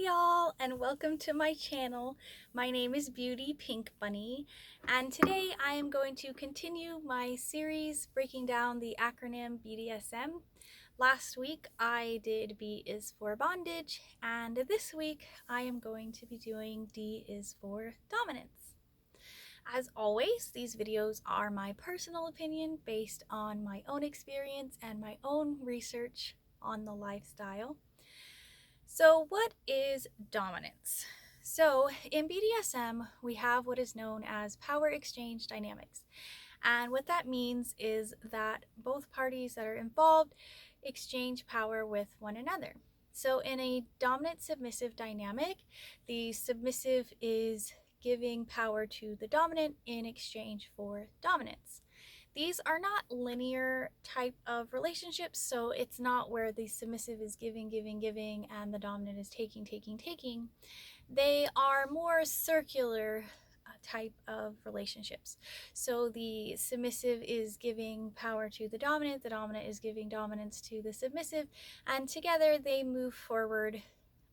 Hi y'all, and welcome to my channel. My name is Beauty Pink Bunny, and today I am going to continue my series breaking down the acronym BDSM. Last week I did B is for bondage, and this week I am going to be doing D is for dominance. As always, these videos are my personal opinion based on my own experience and my own research on the lifestyle. So what is dominance? So in BDSM, we have what is known as power exchange dynamics. And what that means is that both parties that are involved exchange power with one another. So in a dominant submissive dynamic, the submissive is giving power to the dominant in exchange for dominance. These are not linear type of relationships, so it's not where the submissive is giving, giving, giving, and the dominant is taking, taking, taking. They are more circular type of relationships. So the submissive is giving power to the dominant is giving dominance to the submissive, and together they move forward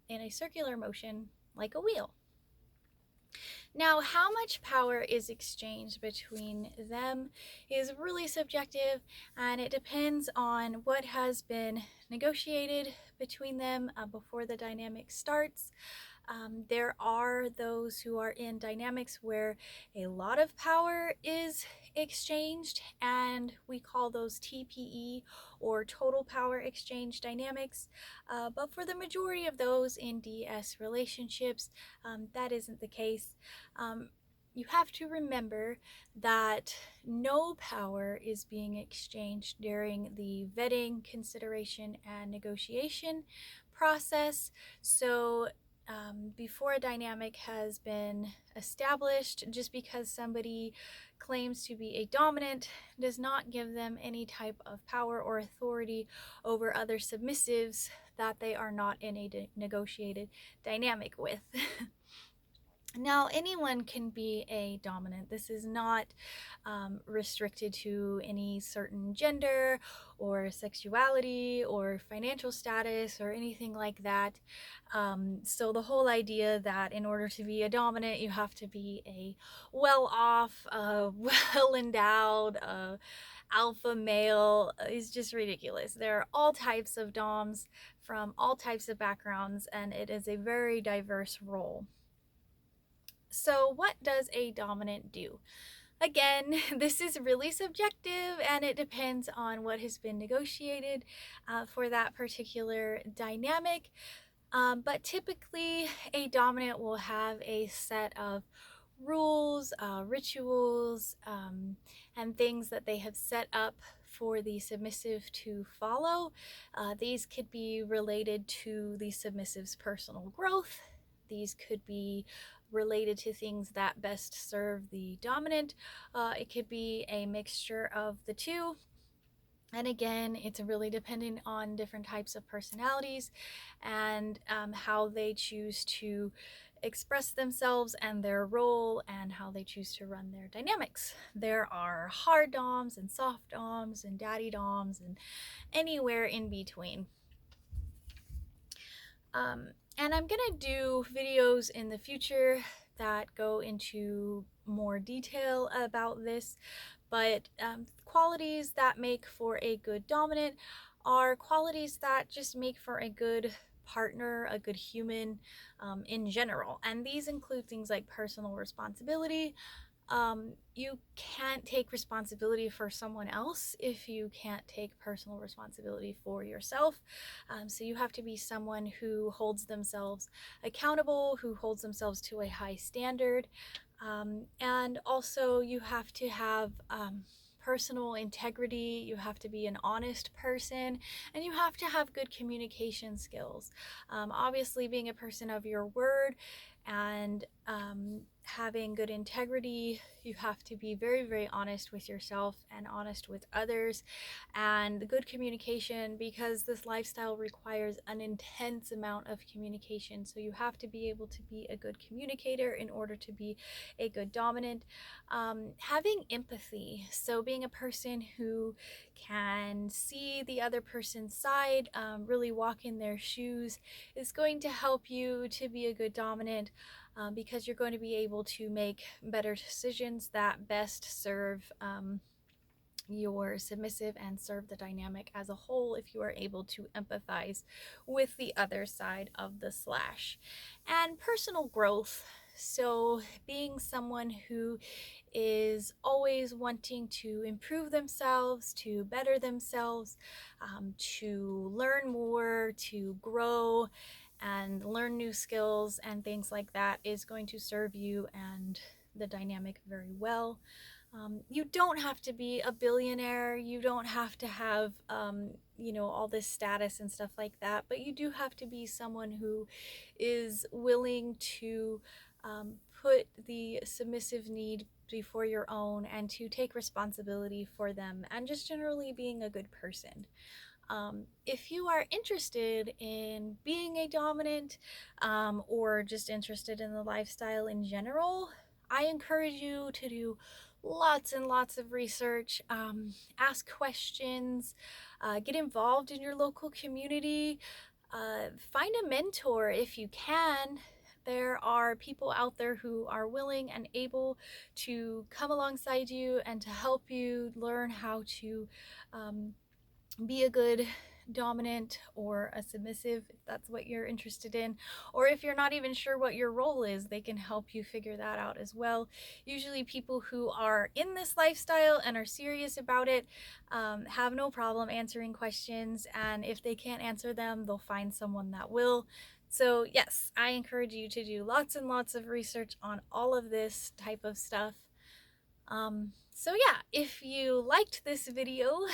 in a circular motion like a wheel. Now, how much power is exchanged between them is really subjective, and it depends on what has been negotiated between them before the dynamic starts. There are those who are in dynamics where a lot of power is exchanged, and we call those TPE or total power exchange dynamics. But for the majority of those in DS relationships, that isn't the case. You have to remember that no power is being exchanged during the vetting, consideration, and negotiation process. So before a dynamic has been established, just because somebody claims to be a dominant does not give them any type of power or authority over other submissives that they are not in a negotiated dynamic with. Now, anyone can be a dominant. This is not restricted to any certain gender or sexuality or financial status or anything like that. So the whole idea that in order to be a dominant, you have to be a well-off, well-endowed, alpha male is just ridiculous. There are all types of doms from all types of backgrounds, and it is a very diverse role. So what does a dominant do? Again, this is really subjective, and it depends on what has been negotiated for that particular dynamic. But typically, a dominant will have a set of rules, rituals, and things that they have set up for the submissive to follow. These could be related to the submissive's personal growth. These could be related to things that best serve the dominant. It could be a mixture of the two. And again, it's really dependent on different types of personalities and how they choose to express themselves and their role and how they choose to run their dynamics. There are hard doms and soft doms and daddy doms and anywhere in between. And I'm gonna do videos in the future that go into more detail about this, but qualities that make for a good dominant are qualities that just make for a good partner, a good human in general. And these include things like personal responsibility. You can't take responsibility for someone else if you can't take personal responsibility for yourself. So you have to be someone who holds themselves accountable, who holds themselves to a high standard. And also you have to have personal integrity, you have to be an honest person, and you have to have good communication skills. Obviously being a person of your word and having good integrity. You have to be very, very honest with yourself and honest with others, and good communication, because this lifestyle requires an intense amount of communication. So you have to be able to be a good communicator in order to be a good dominant. Having empathy, so being a person who can see the other person's side, really walk in their shoes, is going to help you to be a good dominant, because you're going to be able to make better decisions that best serve your submissive and serve the dynamic as a whole, if you are able to empathize with the other side of the slash. And personal growth, so being someone who is always wanting to improve themselves, to better themselves, to learn more, to grow and learn new skills and things like that, is going to serve you and the dynamic very well. You don't have to be a billionaire. You don't have to have, all this status and stuff like that. But you do have to be someone who is willing to put the submissive need before your own, and to take responsibility for them, and just generally being a good person. If you are interested in being a dominant, or just interested in the lifestyle in general, I encourage you to do lots and lots of research, ask questions, get involved in your local community, find a mentor if you can. There are people out there who are willing and able to come alongside you and to help you learn how to be a good dominant or a submissive, if that's what you're interested in. Or if you're not even sure what your role is, they can help you figure that out as well. Usually people who are in this lifestyle and are serious about it have no problem answering questions, and if they can't answer them, they'll find someone that will. So yes, I encourage you to do lots and lots of research on all of this type of stuff. So yeah, if you liked this video,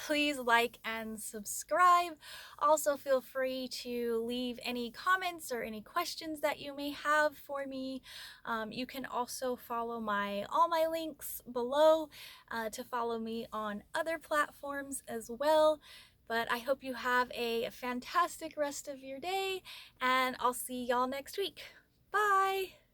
please like and subscribe. Also feel free to leave any comments or any questions that you may have for me. You can also follow all my links below, to follow me on other platforms as well. But I hope you have a fantastic rest of your day, and I'll see y'all next week. Bye!